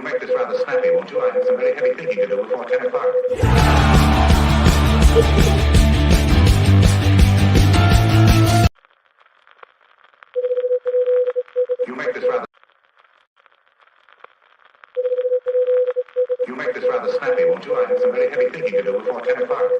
You'll make this rather snappy, won't you? I have some very heavy thinking to do before 10 o'clock. You make this rather snappy, won't you? I have some very heavy thinking to do before 10 o'clock.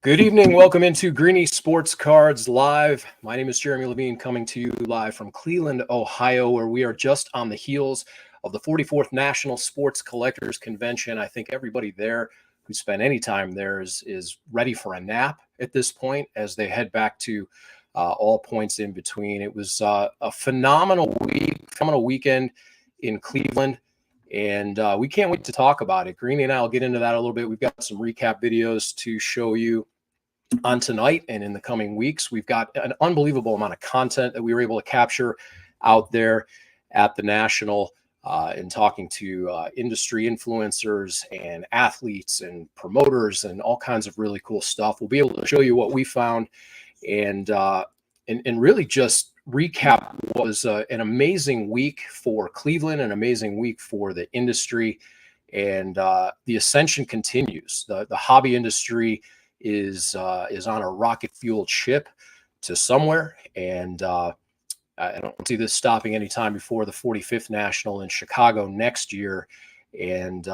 Good evening. Welcome into Greenie Sports Cards Live. My name is Jeremy Levine, coming to you live from Cleveland, Ohio, where we are just on the heels of the 44th National Sports Collectors Convention. I think everybody there who spent any time there is ready for a nap at this point as they head back to all points in between. It was a phenomenal weekend in Cleveland. And we can't wait to talk about it. Greenie and I will get into that a little bit. We've got some recap videos to show you on tonight and in the coming weeks. We've got an unbelievable amount of content that we were able to capture out there at the National and talking to industry influencers and athletes and promoters and all kinds of really cool stuff. We'll be able to show you what we found and really just recap what was an amazing week for Cleveland, an amazing week for the industry, and the ascension continues. The hobby industry is on a rocket-fueled ship to somewhere, and I don't see this stopping anytime before the 45th National in Chicago next year, and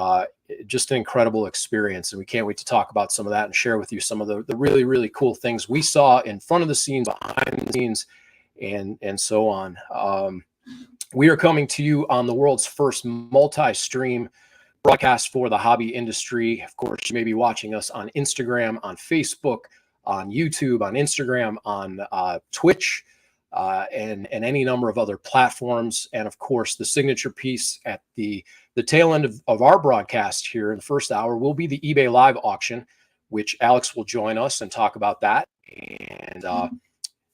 just an incredible experience. And we can't wait to talk about some of that and share with you some of the really, really cool things we saw in front of the scenes, behind the scenes, and so on. We are coming to you on the world's first multi-stream broadcast for the hobby industry. Of course, you may be watching us on Instagram, on Facebook, on YouTube, on Instagram, on Twitch, and any number of other platforms. And of course, the signature piece at the tail end of our broadcast here in the first hour will be the eBay Live auction, which Alex will join us and talk about that. And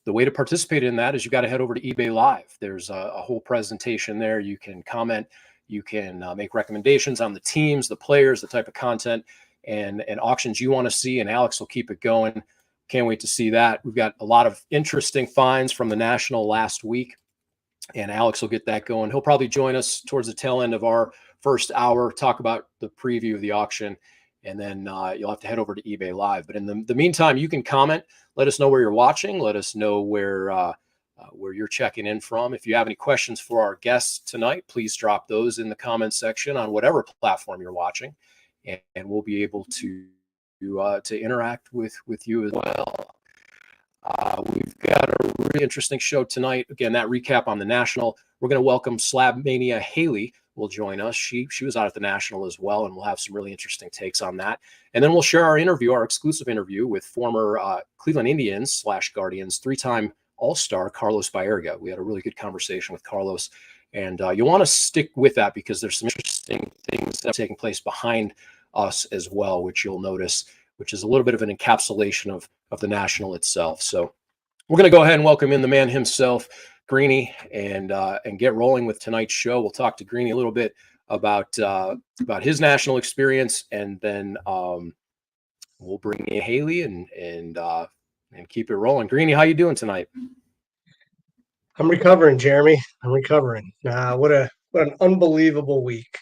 the way to participate in that is you got to head over to eBay Live. There's a whole presentation there. You can comment, you can make recommendations on the teams, the players, the type of content and auctions you want to see. And Alex will keep it going. Can't wait to see that. We've got a lot of interesting finds from the National last week, and Alex will get that going. He'll probably join us towards the tail end of our first hour, talk about the preview of the auction, and then you'll have to head over to eBay Live. But in the meantime, you can comment. Let us know where you're watching. Let us know where where you're checking in from. If you have any questions for our guests tonight, please drop those in the comments section on whatever platform you're watching, and we'll be able to interact with you as well. We've got a really interesting show tonight. Again, that recap on the National. We're going to welcome Slab Mania Haley will join us. She was out at the National as well, and we'll have some really interesting takes on that. And then we'll share our exclusive interview with former Cleveland Indians / Guardians, 3-time All-Star Carlos Baerga. We had a really good conversation with Carlos, and you'll want to stick with that because there's some interesting things that are taking place behind us as well, which you'll notice, which is a little bit of an encapsulation of the National itself. So we're going to go ahead and welcome in the man himself, Greenie, and get rolling with tonight's show. We'll talk to Greenie a little bit about his National experience, and then we'll bring in Haley and keep it rolling. Greenie, how you doing tonight? I'm recovering, Jeremy. I'm recovering. What an unbelievable week.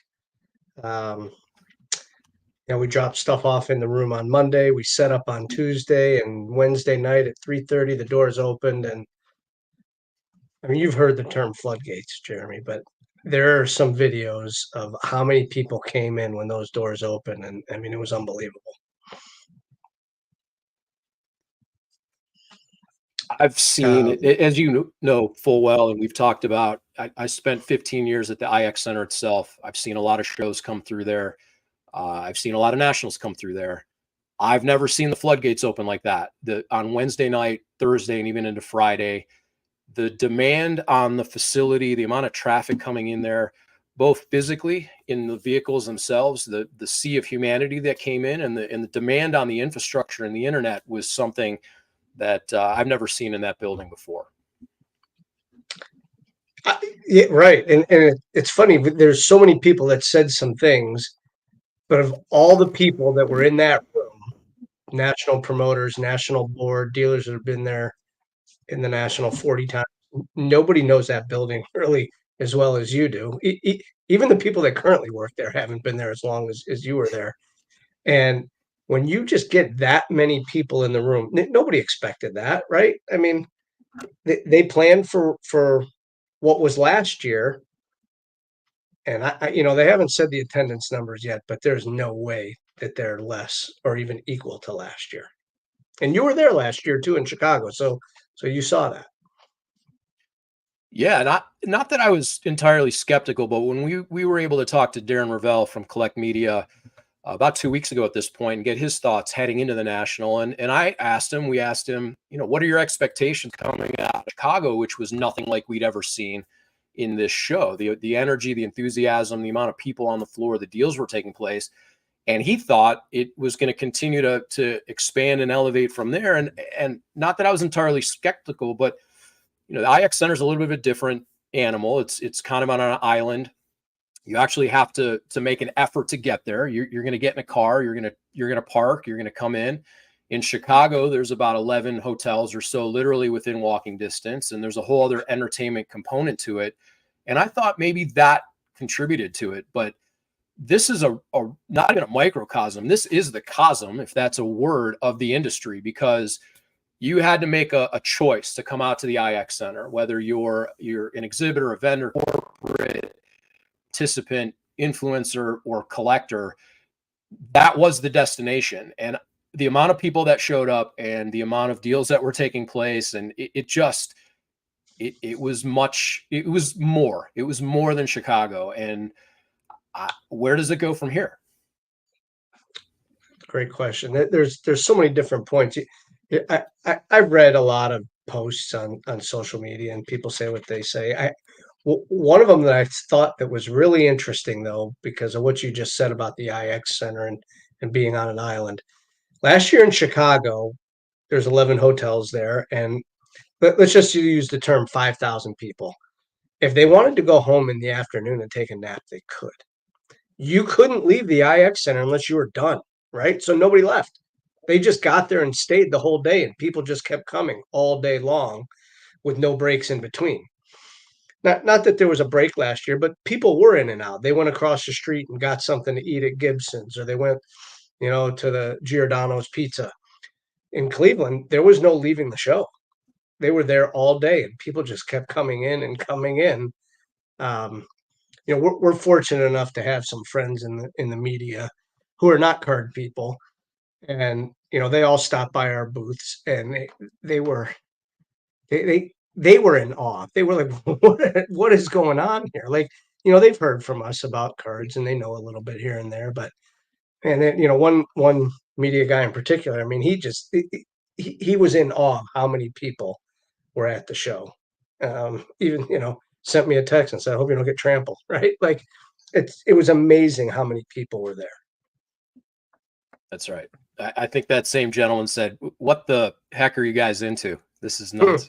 We dropped stuff off in the room on Monday. We set up on Tuesday, and Wednesday night at 3:30, the doors opened. And I mean, you've heard the term floodgates, Jeremy, but there are some videos of how many people came in when those doors opened. And I mean, it was unbelievable. I've seen it, as you know full well, and we've talked about. I spent 15 years at the IX Center itself. I've seen a lot of shows come through there. I've seen a lot of Nationals come through there. I've never seen the floodgates open like that. On Wednesday night, Thursday, and even into Friday, the demand on the facility, the amount of traffic coming in there, both physically in the vehicles themselves, the sea of humanity that came in, and the demand on the infrastructure and the internet was something that I've never seen in that building before. Yeah, right. And it's funny, there's so many people that said some things, but of all the people that were in that room, national promoters, national board, dealers that have been there in the National 40 times, nobody knows that building really as well as you do. Even the people that currently work there haven't been there as long as you were there. And when you just get that many people in the room, nobody expected that, right? I mean, they planned for what was last year. And they haven't said the attendance numbers yet, but there's no way that they're less or even equal to last year. And you were there last year too in Chicago, so you saw that. Yeah, not that I was entirely skeptical, but when we were able to talk to Darren Ravel from Collect Media about 2 weeks ago at this point and get his thoughts heading into the National, and we asked him, what are your expectations coming out of Chicago, which was nothing like we'd ever seen in this show. The energy, the enthusiasm, the amount of people on the floor, the deals were taking place. And he thought it was going to continue to expand and elevate from there. And not that I was entirely skeptical, but the IX Center is a little bit of a different animal. It's kind of on an island. You actually have to make an effort to get there. You're going to get in a car. You're going to park. You're going to come in. In Chicago, there's about 11 hotels or so literally within walking distance, and there's a whole other entertainment component to it. And I thought maybe that contributed to it, but this is a not even a microcosm. This is the cosm, if that's a word, of the industry, because you had to make a choice to come out to the IX Center, whether you're an exhibitor, a vendor, corporate participant, influencer, or collector. That was the destination. And the amount of people that showed up and the amount of deals that were taking place, and it was more than Chicago. And where does it go from here? Great question. There's so many different points. I've read a lot of posts on social media, and people say what they say. One of them that I thought that was really interesting, though, because of what you just said about the IX Center and being on an island. Last year in Chicago, there's 11 hotels there, and let's just use the term 5,000 people. If they wanted to go home in the afternoon and take a nap, they could. You couldn't leave the IX Center unless you were done, right? So nobody left. They just got there and stayed the whole day, and people just kept coming all day long with no breaks in between. Not that there was a break last year, but people were in and out. They went across the street and got something to eat at Gibson's, or they went, to the Giordano's Pizza. In Cleveland, there was no leaving the show. they were there all day, and people just kept coming in and coming in. Um, we're fortunate enough to have some friends in the media who are not card people, and they all stopped by our booths, and they were they were in awe. They were like, what is going on here? Like, they've heard from us about cards, and they know a little bit here and there, but and then, one media guy in particular, I mean, he was in awe of how many people were at the show. Even, sent me a text and said, "I hope you don't get trampled," right? Like, it was amazing how many people were there. That's right. I think that same gentleman said, "What the heck are you guys into? This is nuts."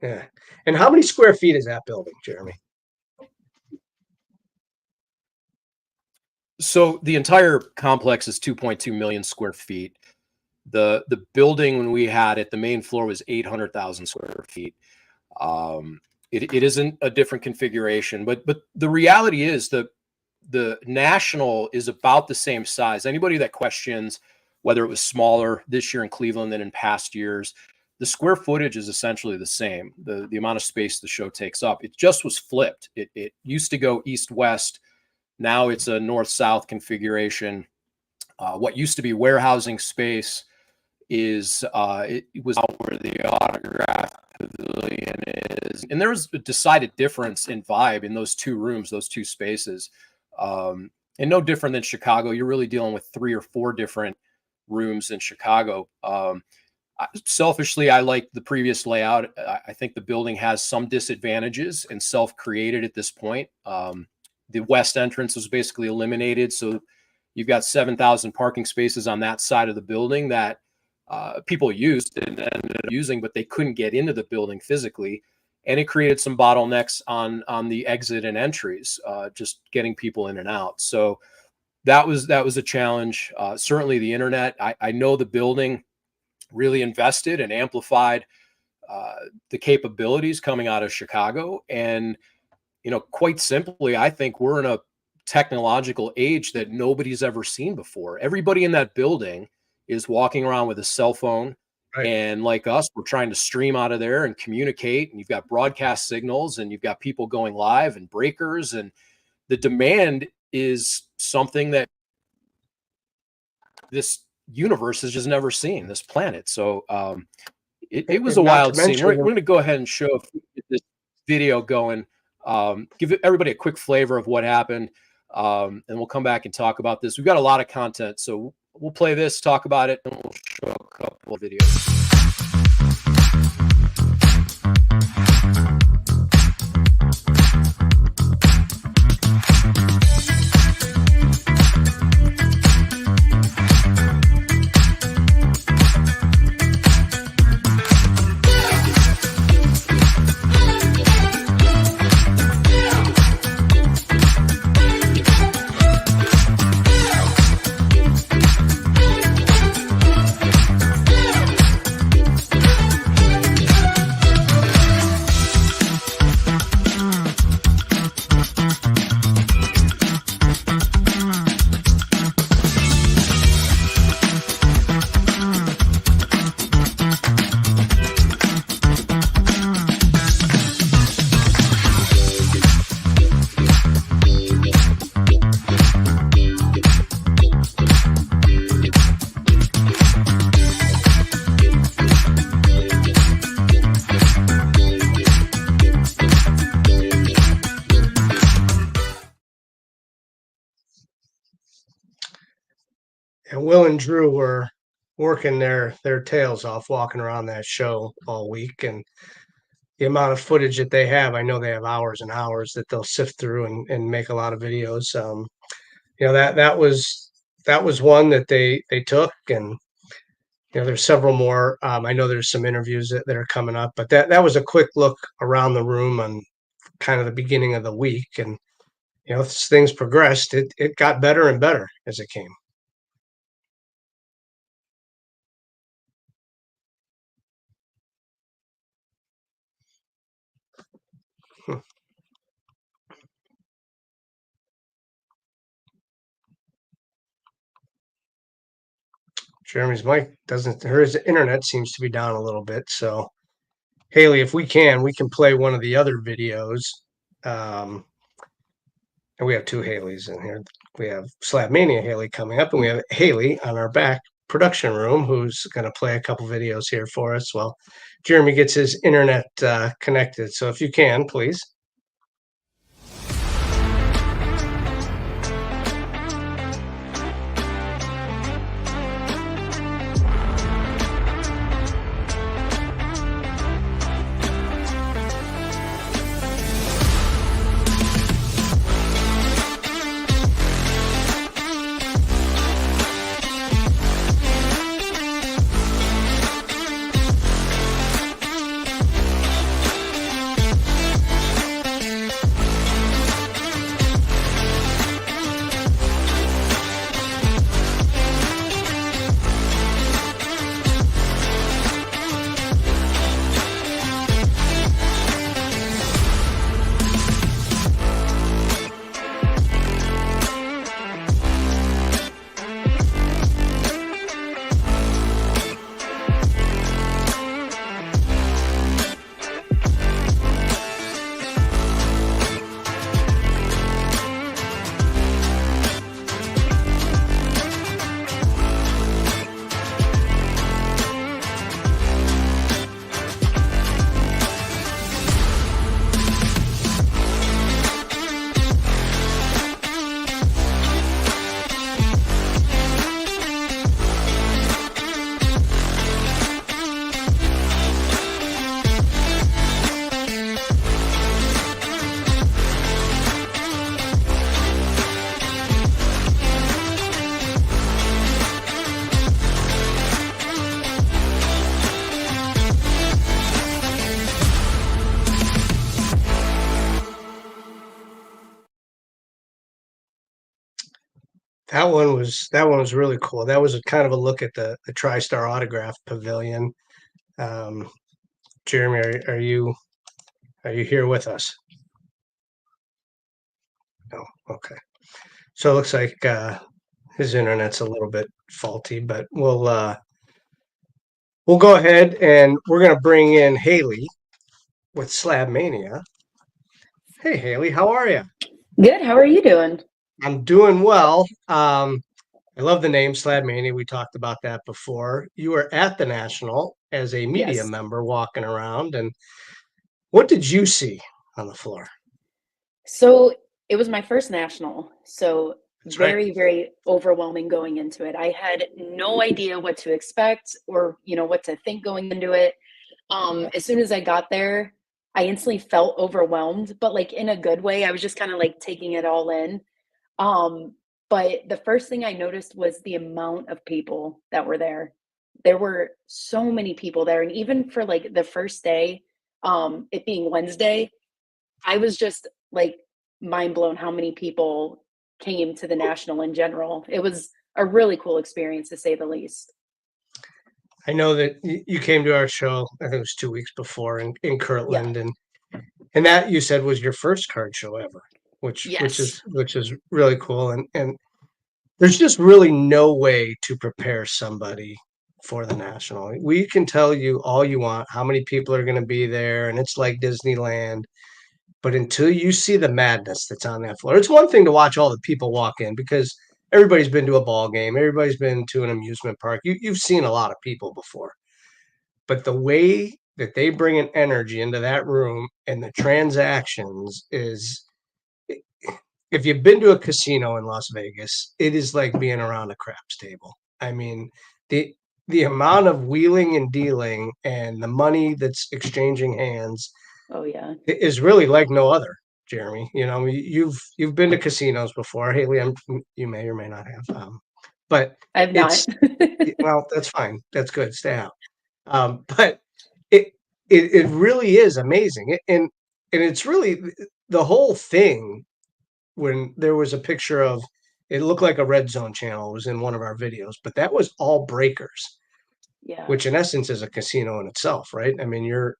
Yeah. And how many square feet is that building, Jeremy? So the entire complex is 2.2 million square feet. The building, when we had it, the main floor was 800,000 square feet. It isn't a different configuration, but the reality is the National is about the same size. Anybody that questions whether it was smaller this year in Cleveland than in past years, the square footage is essentially the same. The amount of space the show takes up, it just was flipped. It used to go east-west. Now it's a north-south configuration. What used to be warehousing space it was out where the autograph pavilion is, and there was a decided difference in vibe in those two rooms, those two spaces, and no different than Chicago. You're really dealing with 3 or 4 different rooms in Chicago. Selfishly, I like the previous layout. I think the building has some disadvantages and self-created at this point. The west entrance was basically eliminated, so you've got 7,000 parking spaces on that side of the building that people used and ended up using, but they couldn't get into the building physically, and it created some bottlenecks on the exit and entries, just getting people in and out. So that was a challenge. Certainly, the internet. I know the building really invested and amplified the capabilities coming out of Chicago, and quite simply, I think we're in a technological age that nobody's ever seen before. Everybody in that building is walking around with a cell phone. Right. And like us, we're trying to stream out of there and communicate. And you've got broadcast signals, and you've got people going live and breakers. And the demand is something that this universe has just never seen, this planet. So it was a wild scene. We're going to go ahead and show this video going. Give everybody a quick flavor of what happened, and we'll come back and talk about this. We've got a lot of content, so we'll play this, talk about it, and we'll show a couple of videos. And Will and Drew were working their tails off, walking around that show all week, and the amount of footage that they have, I know they have hours and hours that they'll sift through and make a lot of videos. That was one that they took, and there's several more. I know there's some interviews that are coming up, but that was a quick look around the room on kind of the beginning of the week, and as things progressed, it got better and better as it came. Jeremy's mic doesn't, his internet seems to be down a little bit. So, Haley, if we can play one of the other videos. And we have two Haleys in here. We have Slab Mania Haley coming up, and we have Haley on our back production room who's going to play a couple videos here for us while Jeremy gets his internet connected. So, if you can, please. That one was really cool. That was a kind of a look at the TriStar Autograph Pavilion. Jeremy, are you here with us? No. Okay. So it looks like his internet's a little bit faulty, but we'll go ahead and we're gonna bring in Haley with Slab Mania. Hey Haley, how are you? Good. How are you doing? I'm doing well. I love the name Slab Mania. We talked about that before. You were at the National as a media Yes. member walking around, and what did you see on the floor? So it was my first national. So That's right. very, very overwhelming going into it. I had no idea what to expect or, what to think going into it. As soon as I got there, I instantly felt overwhelmed, but like in a good way. I was just kind of like taking it all in. But the first thing I noticed was the amount of people that were there. There were so many people there. And even for like the first day, it being Wednesday, I was just like mind blown how many people came to the National in general. It was a really cool experience to say the least. I know that you came to our show, I think it was 2 weeks before in Kirtland, and that you said was your first card show ever, which Yes. is really cool. And there's just really no way to prepare somebody for the National. We can tell you all you want, how many people are going to be there, and it's like Disneyland. But until you see the madness that's on that floor, it's one thing to watch all the people walk in because everybody's been to a ball game, everybody's been to an amusement park. You've seen a lot of people before. But the way that they bring an energy into that room and the transactions is, if you've been to a casino in Las Vegas, it is like being around a craps table. I mean, the amount of wheeling and dealing and the money that's exchanging hands Oh yeah. is really like no other, Jeremy. You've been to casinos before, Haley. You may or may not have, but I have not. well, that's fine. That's good. Stay out. But it really is amazing, and it's really the whole thing. When there was a picture of, it looked like a red zone channel. It was in one of our videos, but that was all breakers, Yeah. which in essence is a casino in itself, right? I mean, you're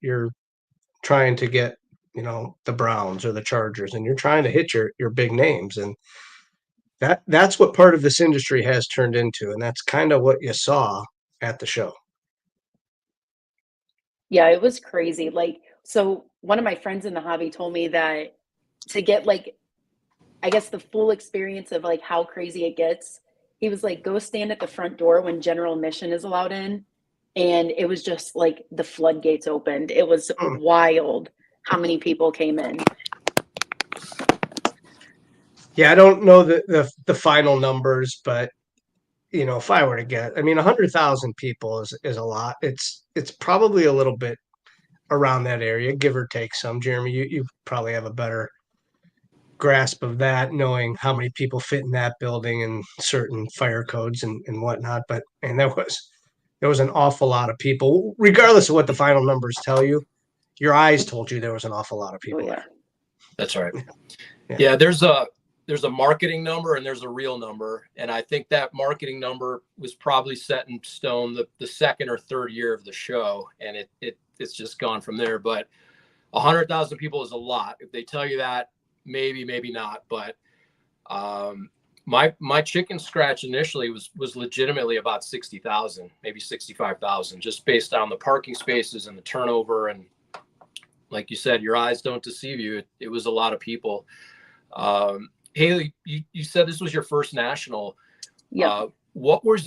trying to get, the Browns or the Chargers, and you're trying to hit your big names. And that's what part of this industry has turned into, and that's kind of what you saw at the show. Yeah, it was crazy. Like, so one of my friends in the hobby told me that to get like, I guess the full experience of like how crazy it gets, he was like, go stand at the front door when general admission is allowed in. And it was just like the floodgates opened. It was wild how many people came in. Yeah, I don't know the final numbers, but if I were to get, I mean, 100,000 people is a lot. It's probably a little bit around that area, give or take some. Jeremy, you probably have a better grasp of that, knowing how many people fit in that building and certain fire codes and whatnot. But and there was an awful lot of people, regardless of what the final numbers tell you. Your eyes told you there was an awful lot of people there. That's right. Yeah, there's a marketing number and there's a real number. And I think that marketing number was probably set in stone the second or third year of the show. And it's just gone from there. But 100,000 people is a lot. If they tell you that, maybe not. But my chicken scratch initially was legitimately about 60,000, maybe 65,000, just based on the parking spaces and the turnover. And like you said, your eyes don't deceive you. It was a lot of people. Haley, you said this was your first national. Yeah. What were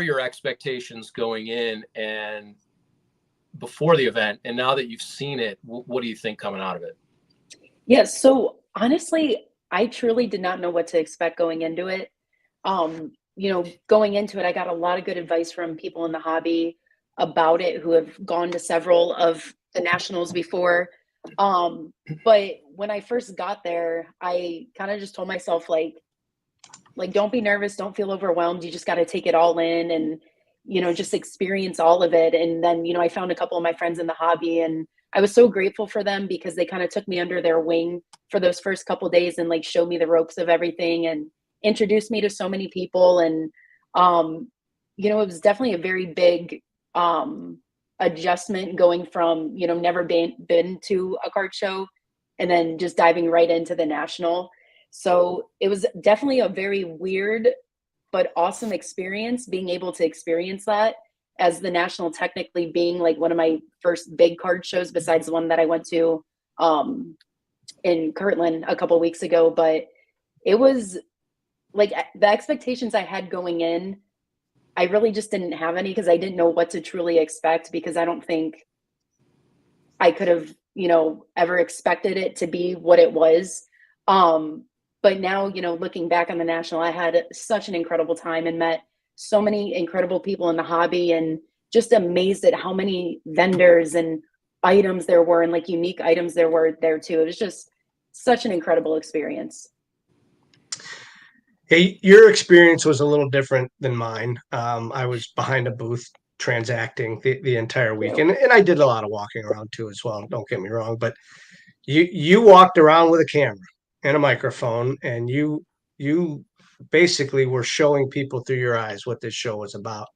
your expectations going in and before the event? And now that you've seen it, what do you think coming out of it? Yeah. So honestly, I truly did not know what to expect going into it. Going into it, I got a lot of good advice from people in the hobby about it who have gone to several of the nationals before. But when I first got there, I kind of just told myself like, don't be nervous. Don't feel overwhelmed. You just got to take it all in and, just experience all of it. And then, I found a couple of my friends in the hobby and I was so grateful for them because they kind of took me under their wing for those first couple of days and like showed me the ropes of everything and introduced me to so many people. And, it was definitely a very big, adjustment going from never been to a card show and then just diving right into the national. So it was definitely a very weird but awesome experience being able to experience that as the national, technically being like one of my first big card shows besides the one that I went to in Kirtland a couple weeks ago. But it was like the expectations I had going in, I really just didn't have any because I didn't know what to truly expect because I don't think I could have, ever expected it to be what it was. But now, looking back on the national, I had such an incredible time and met so many incredible people in the hobby and just amazed at how many vendors and items there were and like unique items there were there too. It was just such an incredible experience. Hey, your experience was a little different than mine. I was behind a booth transacting the entire week, and I did a lot of walking around too as well. Don't get me wrong, but you walked around with a camera and a microphone, and you basically were showing people through your eyes what this show was about.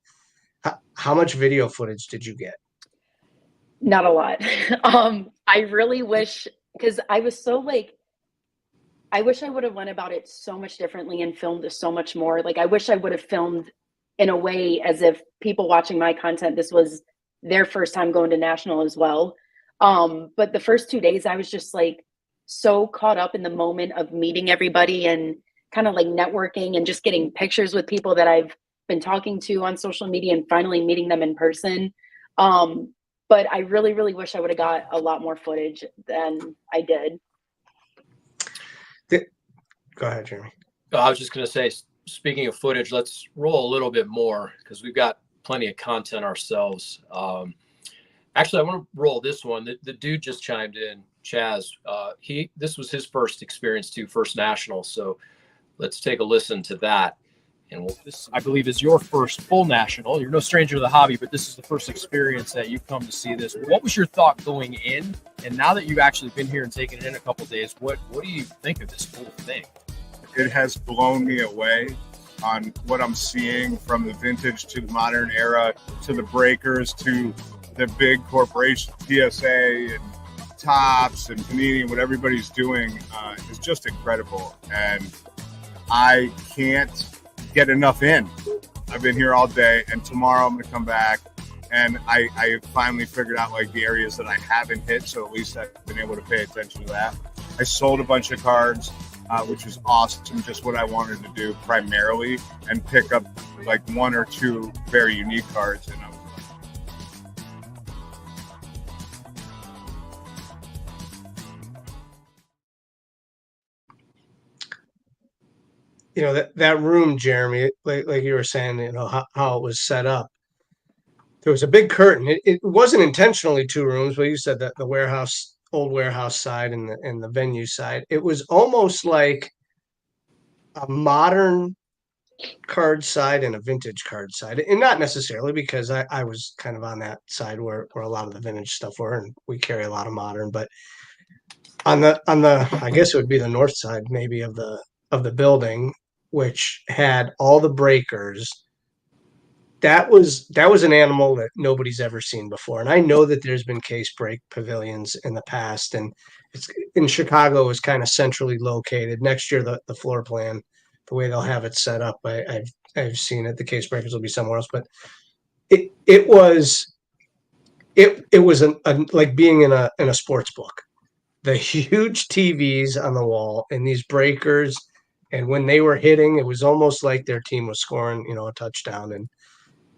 How much video footage did you get? Not a lot. I really wish, because I was so like, I wish I would have went about it so much differently and filmed so much more. Like, I wish I would have filmed in a way as if people watching my content, this was their first time going to national as well. But the first 2 days, I was just like so caught up in the moment of meeting everybody and kind of like networking and just getting pictures with people that I've been talking to on social media and finally meeting them in person. But I really, really wish I would have got a lot more footage than I did. Go ahead, Jeremy. I was just going to say, speaking of footage, let's roll a little bit more because we've got plenty of content ourselves. Actually, I want to roll this one. The dude just chimed in, Chaz. This was his first experience too, first national. So let's take a listen to that. And this, I believe, is your first full national. You're no stranger to the hobby, but this is the first experience that you've come to see this. What was your thought going in? And now that you've actually been here and taken it in a couple of days, what do you think of this whole thing? It has blown me away on what I'm seeing from the vintage to the modern era, to the breakers, to the big corporation, PSA and Topps and Panini, what everybody's doing is just incredible. And I can't get enough in. I've been here all day, and tomorrow I'm going to come back, and I finally figured out like the areas that I haven't hit, so at least I've been able to pay attention to that. I sold a bunch of cards, which was awesome, just what I wanted to do primarily, and pick up like one or two very unique cards. And You know, that room, Jeremy, like you were saying, you know, how it was set up. There was a big curtain. It wasn't intentionally two rooms, but you said that the warehouse, old warehouse side and the venue side. It was almost like a modern card side and a vintage card side, and not necessarily because I was kind of on that side where a lot of the vintage stuff were, and we carry a lot of modern. But on the I guess it would be the north side maybe of the building, which had all the breakers. That was an animal that nobody's ever seen before. And I know that there's been case break pavilions in the past, and it's in Chicago is kind of centrally located. Next year, the floor plan, the way they'll have it set up, I've seen it. The case breakers will be somewhere else, but it was like being in a sports book. The huge TVs on the wall and these breakers, and when they were hitting, it was almost like their team was scoring, you know, a touchdown.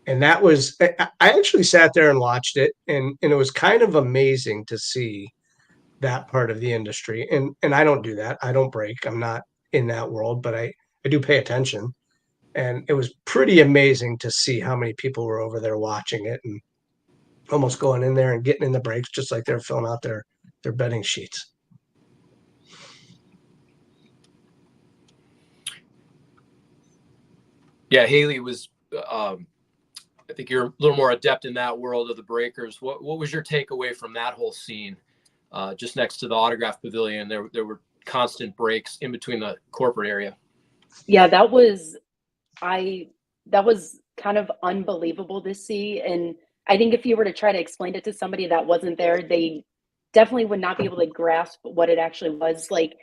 And that was, I actually sat there and watched it, and it was kind of amazing to see that part of the industry. And I don't do that. I don't break. I'm not in that world, but I do pay attention. And it was pretty amazing to see how many people were over there watching it and almost going in there and getting in the breaks, just like they're filling out their betting sheets. Yeah, Haley was, I think you're a little more adept in that world of the breakers. What was your takeaway from that whole scene? Just next to the autograph pavilion, there were constant breaks in between the corporate area. Yeah, that was kind of unbelievable to see. And I think if you were to try to explain it to somebody that wasn't there, they definitely would not be able to grasp what it actually was. Like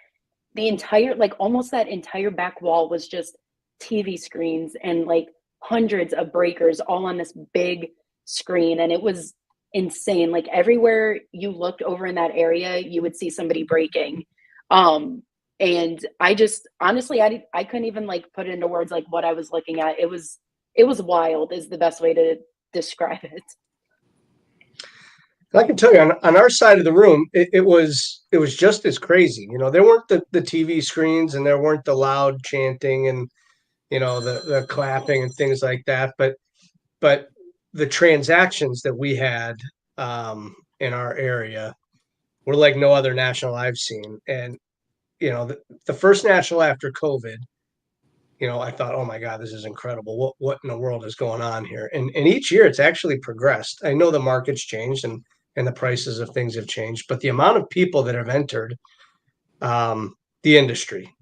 the entire, like almost that entire back wall was just TV screens and like hundreds of breakers all on this big screen. And it was insane. Like everywhere you looked over in that area, you would see somebody breaking. And I just, honestly, I couldn't even like put it into words, like what I was looking at. It was wild is the best way to describe it. I can tell you on our side of the room, it was just as crazy. You know, there weren't the TV screens and there weren't the loud chanting and, you know, the clapping and things like that. But the transactions that we had in our area were like no other national I've seen. And, you know, the first national after COVID, you know, I thought, oh my God, this is incredible. What in the world is going on here? And each year it's actually progressed. I know the market's changed and the prices of things have changed, but the amount of people that have entered the industry,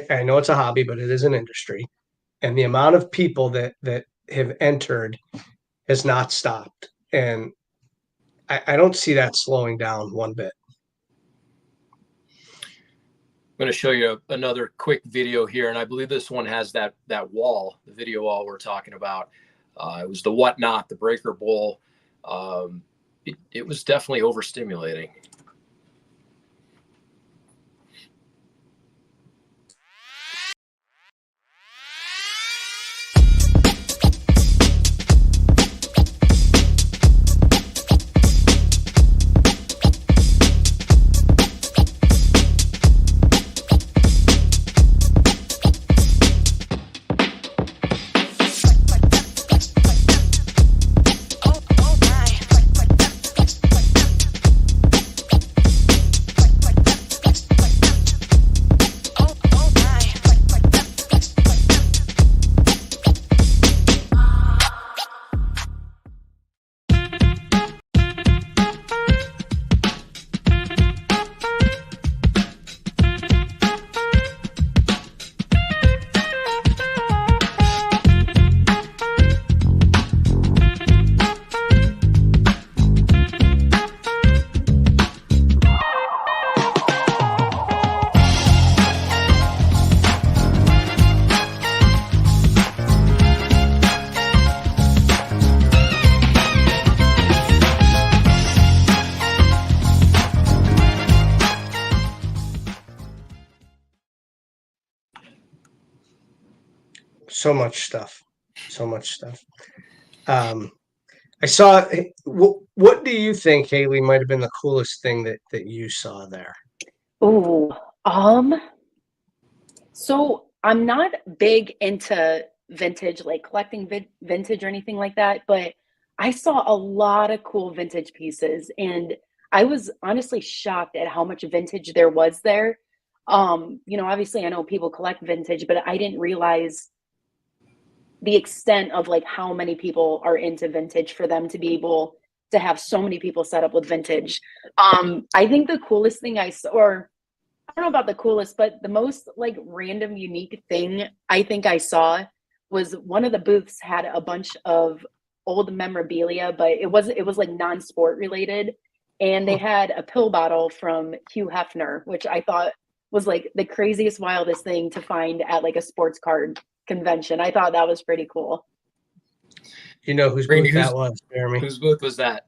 I know it's a hobby, but it is an industry. And the amount of people that have entered has not stopped. And I don't see that slowing down one bit. I'm going to show you another quick video here. And I believe this one has that wall, the video wall we're talking about. It was the Whatnot, the Breaker Bowl. It was definitely overstimulating. So much stuff. So much stuff. I saw. What do you think, Haley, might have been the coolest thing that you saw there? Ooh, so I'm not big into vintage, like collecting vintage or anything like that, but I saw a lot of cool vintage pieces, and I was honestly shocked at how much vintage there was there. Obviously I know people collect vintage, but I didn't realize the extent of like how many people are into vintage for them to be able to have so many people set up with vintage. I think the coolest thing I saw, or I don't know about the coolest, but the most like random unique thing I think I saw was one of the booths had a bunch of old memorabilia, but it was like non-sport related. And they had a pill bottle from Hugh Hefner, which I thought was like the craziest, wildest thing to find at like a sports card convention. I thought that was pretty cool. You know whose Greenie, booth that was, Jeremy? Whose booth was that?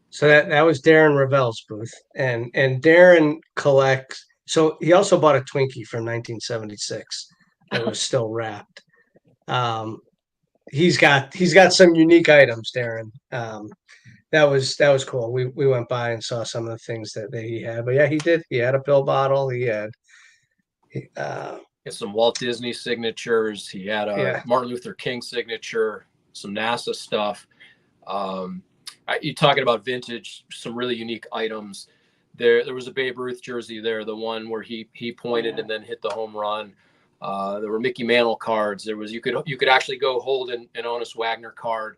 So that was Darren Ravel's booth, and Darren collects. So he also bought a Twinkie from 1976 that was still wrapped. He's got some unique items, Darren. That was cool. We went by and saw some of the things that he had. But yeah, he did. He had a pill bottle. He had Some Walt Disney signatures. He had a Martin Luther King signature, some NASA stuff. You're talking about vintage, some really unique items. There was a Babe Ruth jersey there, the one where he pointed and then hit the home run. There were Mickey Mantle cards. There was you could actually go hold an Honus Wagner card.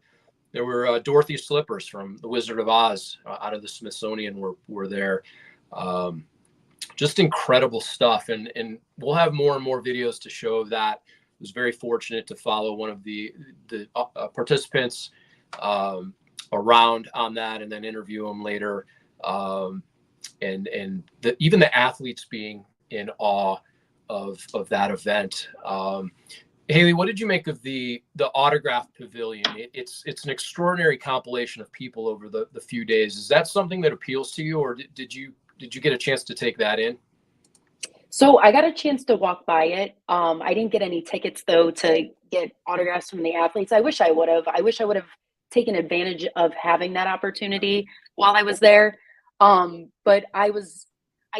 There were Dorothy slippers from The Wizard of Oz out of the Smithsonian were there. Just incredible stuff, and we'll have more and more videos to show of that. I was very fortunate to follow one of the participants around on that, and then interview them later. Even the athletes being in awe of that event. Haley, what did you make of the autograph pavilion? It's an extraordinary compilation of people over the few days. Is that something that appeals to you, or did you get a chance to take that in? So I got a chance to walk by it. I didn't get any tickets though to get autographs from the athletes. I wish I would have. I wish I would have taken advantage of having that opportunity while I was there. But I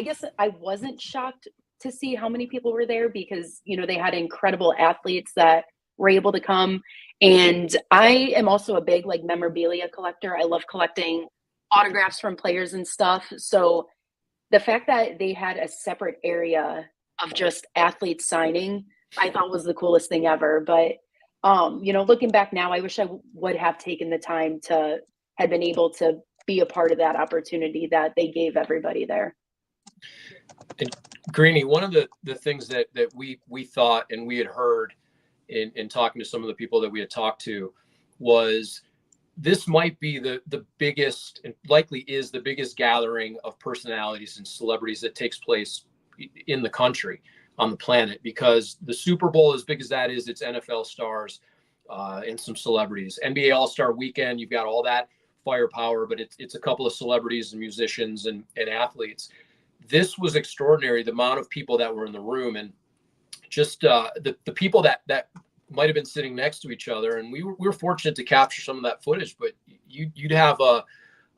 guess I wasn't shocked to see how many people were there because, they had incredible athletes that were able to come. And I am also a big like memorabilia collector. I love collecting autographs from players and stuff. So the fact that they had a separate area of just athletes signing, I thought was the coolest thing ever. But, looking back now, I wish I would have taken the time to have been able to be a part of that opportunity that they gave everybody there. And Greenie, one of the things that we thought and we had heard in talking to some of the people that we had talked to was this might be the biggest, and likely is the biggest gathering of personalities and celebrities that takes place in the country, on the planet, because the Super Bowl, as big as that is, it's NFL stars and some celebrities. NBA All-Star Weekend, you've got all that firepower, but it's a couple of celebrities and musicians and athletes. This was extraordinary, the amount of people that were in the room, and just the people that might have been sitting next to each other. And we were fortunate to capture some of that footage, but you'd have a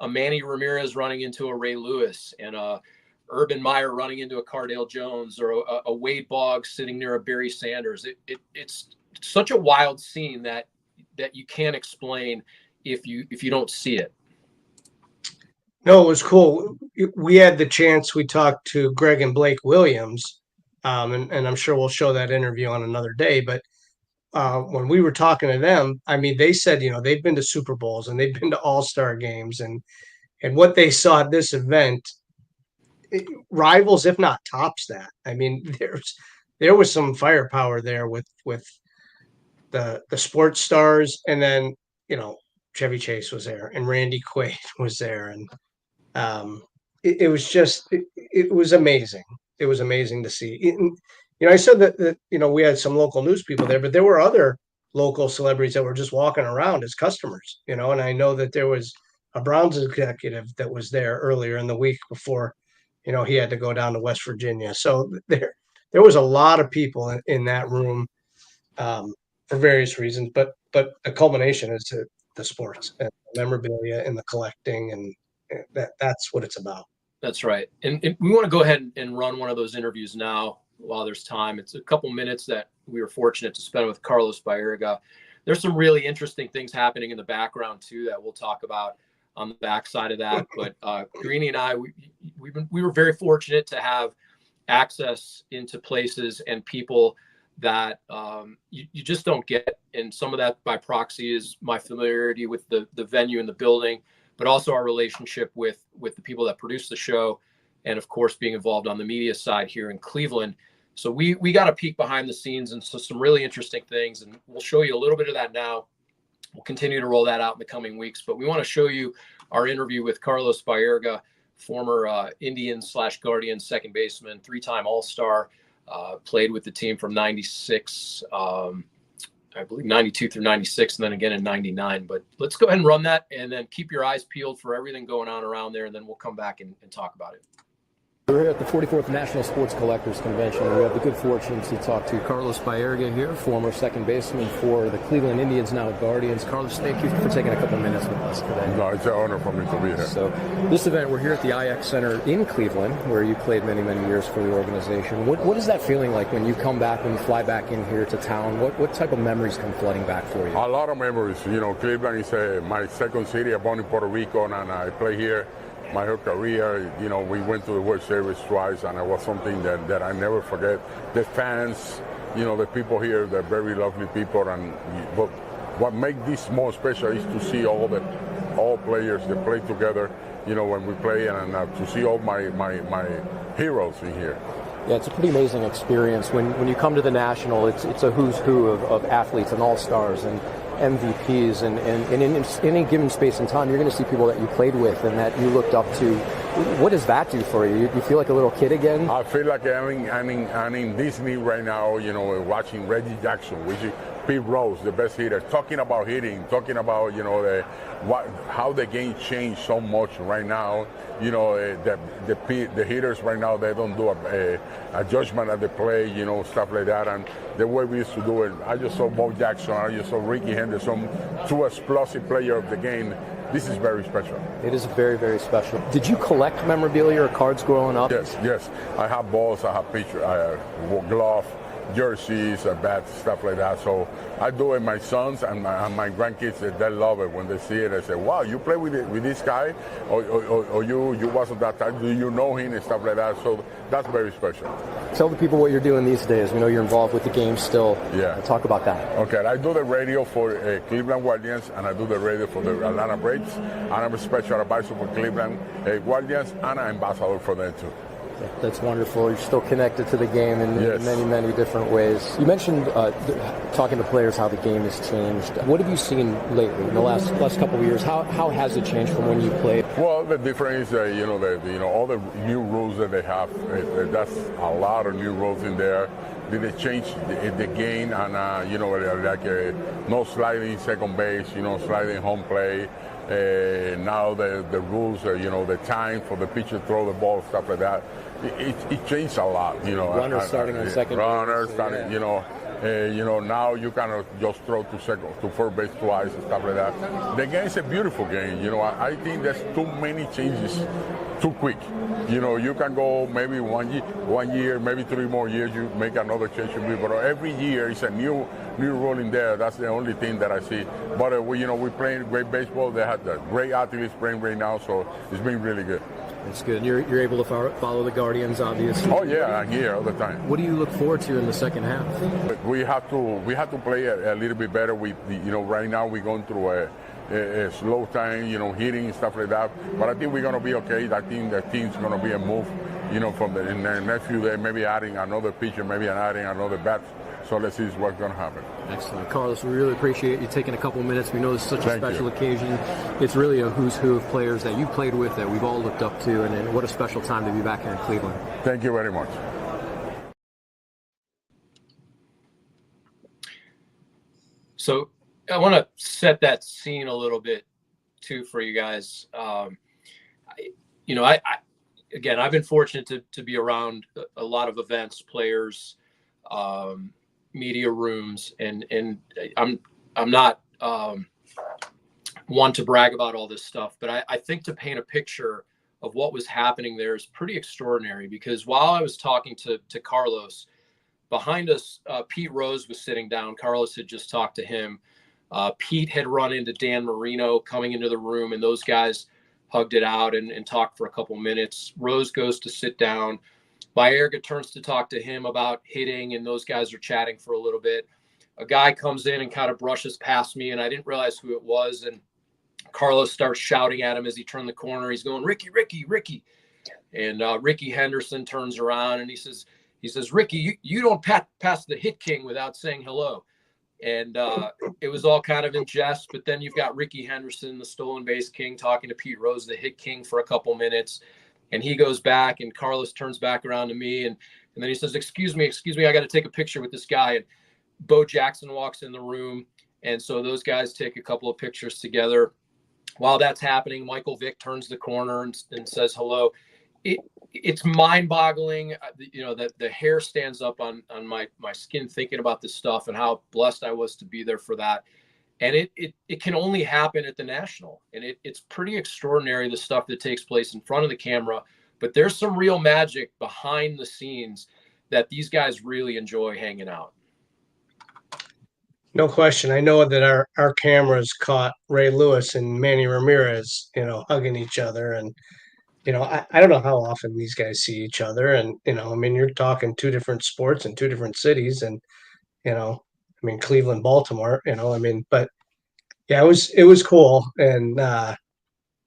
Manny Ramirez running into a Ray Lewis, and a Urban Meyer running into a Cardale Jones, or a Wade Boggs sitting near a Barry Sanders. It's such a wild scene that you can't explain if you don't see it. No, it was cool. We had the chance. We talked to Greg and Blake Williams, and I'm sure we'll show that interview on another day. But when we were talking to them, I mean, they said, they've been to Super Bowls and they've been to All-Star games, and what they saw at this event rivals, if not tops that. I mean, there was some firepower there with the sports stars, and then Chevy Chase was there, and Randy Quaid was there, and it was amazing. It was amazing to see. I said that we had some local news people there, but there were other local celebrities that were just walking around as customers, and I know that there was a Browns executive that was there earlier in the week before, he had to go down to West Virginia. So there was a lot of people in that room. for various reasons, but the culmination is the sports and the memorabilia and the collecting, and that's what it's about. That's right. And we want to go ahead and run one of those interviews now while there's time. It's a couple minutes that we were fortunate to spend with Carlos Baerga. There's some really interesting things happening in the background too that we'll talk about on the backside of that. But Greenie and I, we were very fortunate to have access into places and people that you just don't get. And some of that by proxy is my familiarity with the venue and the building, but also our relationship with the people that produce the show, and of course being involved on the media side here in Cleveland. So we got a peek behind the scenes and so some really interesting things, and we'll show you a little bit of that now. We'll continue to roll that out in the coming weeks, but we want to show you our interview with Carlos Baerga, former Indians/Guardians second baseman, 3-time All-Star, played with the team from 96, I believe 92 through 96, and then again in 99. But let's go ahead and run that, and then keep your eyes peeled for everything going on around there, and then we'll come back and talk about it. We're here at the 44th National Sports Collectors Convention. We have the good fortune to talk to Carlos Baerga here, former second baseman for the Cleveland Indians, now Guardians. Carlos, thank you for taking a couple minutes with us today. No, it's an honor for me to be here. So this event, we're here at the IX Center in Cleveland, where you played many, many years for the organization. What is that feeling like when you come back, when you fly back in here to town? What type of memories come flooding back for you? A lot of memories. You know, Cleveland is my second city. I'm born in Puerto Rico, and I play here my whole career. You know, we went to the World Series twice, and it was something that I never forget. The fans, you know, the people here, they're very lovely people, and but what makes this more special is to see all players that play together, you know, when we play, and to see all my heroes in here. Yeah, it's a pretty amazing experience. When you come to the National, it's a who's who of athletes and all-stars and MVPs, and in any given space and time, you're going to see people that you played with and that you looked up to. What does that do for you? You feel like a little kid again? I feel like I'm in Disney right now, you know, watching Reggie Jackson, which is Pete Rose, the best hitter, talking about hitting, talking about, you know, how the game changed so much right now. You know, the hitters right now, they don't do a judgment at the play, you know, stuff like that. And the way we used to do it, I just saw Bo Jackson, I just saw Ricky Henderson, two explosive players of the game. This is very special. It is very, very special. Did you collect memorabilia or cards growing up? Yes. I have balls, I have pictures, I have gloves, jerseys, bats, stuff like that. So I do it. My sons and my grandkids, they love it when they see it. They say, "Wow, you play with this guy, or you wasn't that time? Do you know him?" and stuff like that. So that's very special. Tell the people what you're doing these days. We know you're involved with the game still. Yeah. Talk about that. Okay, I do the radio for Cleveland Guardians, and I do the radio for the Atlanta Braves, and I'm a special advisor for Cleveland Guardians, and I'm ambassador for them too. That's wonderful. You're still connected to the game in many, many different ways. You mentioned talking to players how the game has changed. What have you seen lately in the last couple of years? How has it changed from when you played? Well, the difference is, you know, all the new rules that they have. That's a lot of new rules in there. They changed the game, and you know, like no sliding second base, you know, sliding home play. Now the rules, you know, the time for the pitcher to throw the ball, stuff like that. It changed a lot, you know. Runners starting on second. Runners starting, you know, now you cannot just throw to first base twice and stuff like that. The game is a beautiful game, you know. I think there's too many changes too quick. You know, you can go maybe 1 year, maybe 3 more years, you make another change. But every year is a new rule in there. That's the only thing that I see. But you know, we're playing great baseball. They have the great athletes playing right now, so it's been really good. It's good. You're able to follow the Guardians, obviously. Oh yeah, I'm here all the time. What do you look forward to in the second half? We have to play a little bit better. You know, right now we're going through a slow time, you know, hitting and stuff like that. But I think we're going to be okay. I think the team's going to be a move, you know, in the next few days, maybe adding another pitcher, maybe adding another bat. So let's see what's going to happen. Excellent. Carlos, we really appreciate you taking a couple minutes. We know this is such a special occasion. It's really a who's who of players that you played with that we've all looked up to, and what a special time to be back here in Cleveland. Thank you very much. So I want to set that scene a little bit too for you guys. You know, I've been fortunate to be around a lot of events, players, media rooms, and I'm not one to brag about all this stuff, but I think to paint a picture of what was happening there is pretty extraordinary, because while I was talking to Carlos, behind us, Pete Rose was sitting down. Carlos had just talked to him. Pete had run into Dan Marino coming into the room, and those guys hugged it out and talked for a couple minutes. Rose goes to sit down. Baerga turns to talk to him about hitting, and those guys are chatting for a little bit. A guy comes in and kind of brushes past me, and I didn't realize who it was. And Carlos starts shouting at him as he turned the corner. He's going, "Ricky, Ricky, Ricky." And Ricky Henderson turns around and he says, "Ricky, you don't pass the hit king without saying hello." And it was all kind of in jest. But then you've got Ricky Henderson, the stolen base king, talking to Pete Rose, the hit king, for a couple minutes. And he goes back, and Carlos turns back around to me. And then he says, excuse me, I got to take a picture with this guy. And Bo Jackson walks in the room. And so those guys take a couple of pictures together. While that's happening, Michael Vick turns the corner and says hello. It's mind-boggling, that the hair stands up on my skin thinking about this stuff and how blessed I was to be there for that. And it can only happen at the National. And it's pretty extraordinary, the stuff that takes place in front of the camera. But there's some real magic behind the scenes that these guys really enjoy hanging out. No question. I know that our cameras caught Ray Lewis and Manny Ramirez, hugging each other. And, I don't know how often these guys see each other. And, you're talking two different sports in two different cities. And, Cleveland, Baltimore, but yeah, it was cool. And,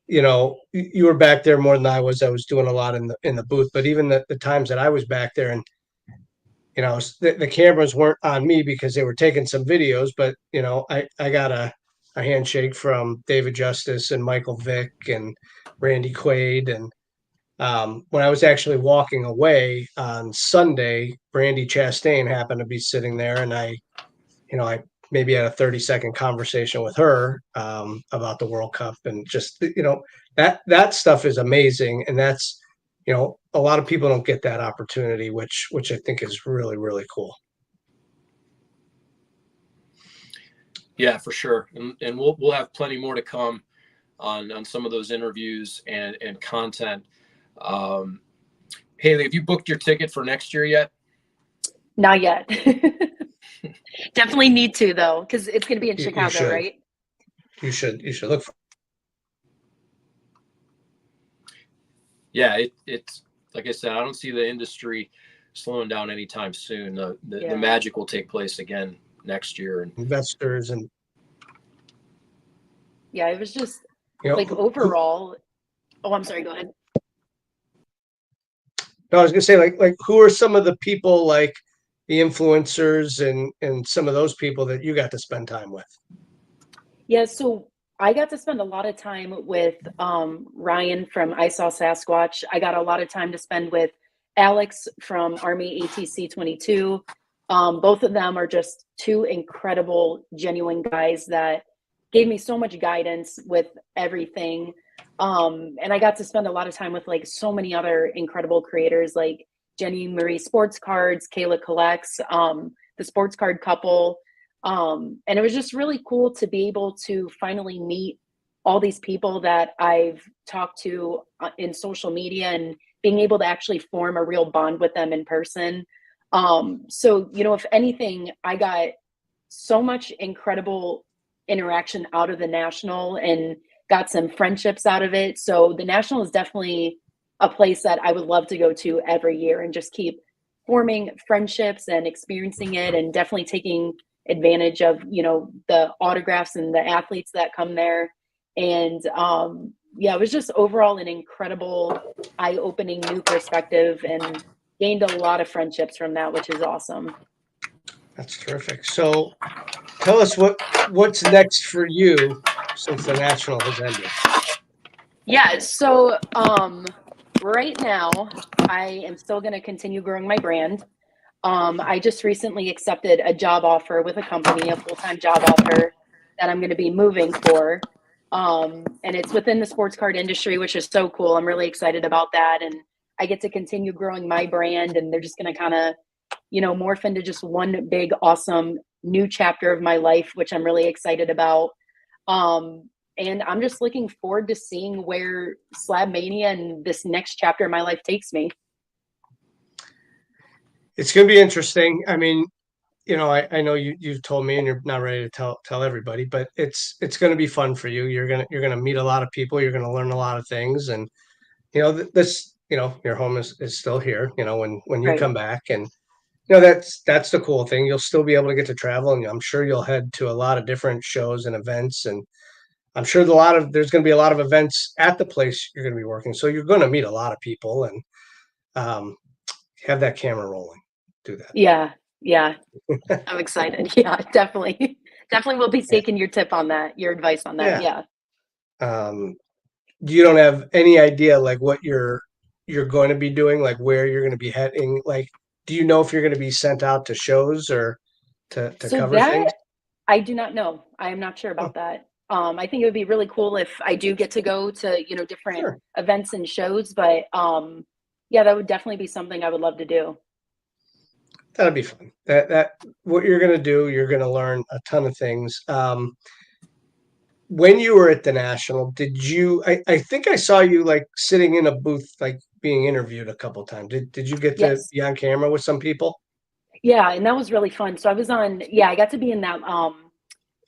you were back there more than I was. I was doing a lot in the booth, but even the times that I was back there, and the cameras weren't on me because they were taking some videos, but I got a handshake from David Justice and Michael Vick and Randy Quaid. And when I was actually walking away on Sunday, Brandy Chastain happened to be sitting there, and I maybe had a 30-second conversation with her about the World Cup, and just that stuff is amazing. And that's a lot of people don't get that opportunity, which I think is really, really cool. Yeah, for sure. And we'll have plenty more to come on some of those interviews and content. Haley, have you booked your ticket for next year yet? Not yet. Definitely need to, though, because it's going to be in Chicago, right? You should look for. Yeah, it's like I said, I don't see the industry slowing down anytime soon. The magic will take place again next year. And investors and yeah, it was just overall. Oh, I'm sorry. Go ahead. No, I was gonna say like who are some of the people, like the influencers and some of those people that you got to spend time with? Yeah, so I got to spend a lot of time with Ryan from I Saw Sasquatch. I got a lot of time to spend with Alex from Army ATC 22. Both of them are just two incredible, genuine guys that gave me so much guidance with everything. And I got to spend a lot of time with so many other incredible creators like Jenny Marie Sports Cards, Kayla Collects, the Sports Card Couple. And it was just really cool to be able to finally meet all these people that I've talked to in social media, and being able to actually form a real bond with them in person. So, if anything, I got so much incredible interaction out of the National and got some friendships out of it. So the National is definitely a place that I would love to go to every year and just keep forming friendships and experiencing it, and definitely taking advantage of, the autographs and the athletes that come there. And it was just overall an incredible, eye-opening new perspective, and gained a lot of friendships from that, which is awesome. That's terrific. So tell us what's next for you since the National has ended. Yeah, so right now I am still going to continue growing my brand. I just recently accepted a job offer with a company, a full-time job offer that I'm going to be moving for. And it's within the sports card industry, which is so cool. I'm really excited about that. And I get to continue growing my brand, and they're just going to kind of, morph into just one big, awesome new chapter of my life, which I'm really excited about. And I'm just looking forward to seeing where Slab Mania and this next chapter of my life takes me. It's going to be interesting. I mean, I know you've told me, and you're not ready to tell everybody, but it's going to be fun for you. You're gonna meet a lot of people. You're gonna learn a lot of things, and your home is still here. When you Right. come back, and that's the cool thing. You'll still be able to get to travel, and I'm sure you'll head to a lot of different shows and events, and I'm sure there's going to be a lot of events at the place you're going to be working. So you're going to meet a lot of people, and have that camera rolling. Do that. Yeah. I'm excited. Yeah, definitely. Definitely will be taking your tip on that, your advice on that. Yeah. You don't have any idea like what you're going to be doing, like where you're going to be heading. Like, do you know if you're going to be sent out to shows or to So cover that things? I do not know. I am not sure about that. I think it would be really cool if I do get to go to, different Sure. events and shows, but yeah, that would definitely be something I would love to do. That'd be fun. That what you're going to do, you're going to learn a ton of things. When you were at the National, did you? I think I saw you like sitting in a booth, like being interviewed a couple times. Did you get to Yes. be on camera with some people? Yeah, and that was really fun. So I was I got to be in that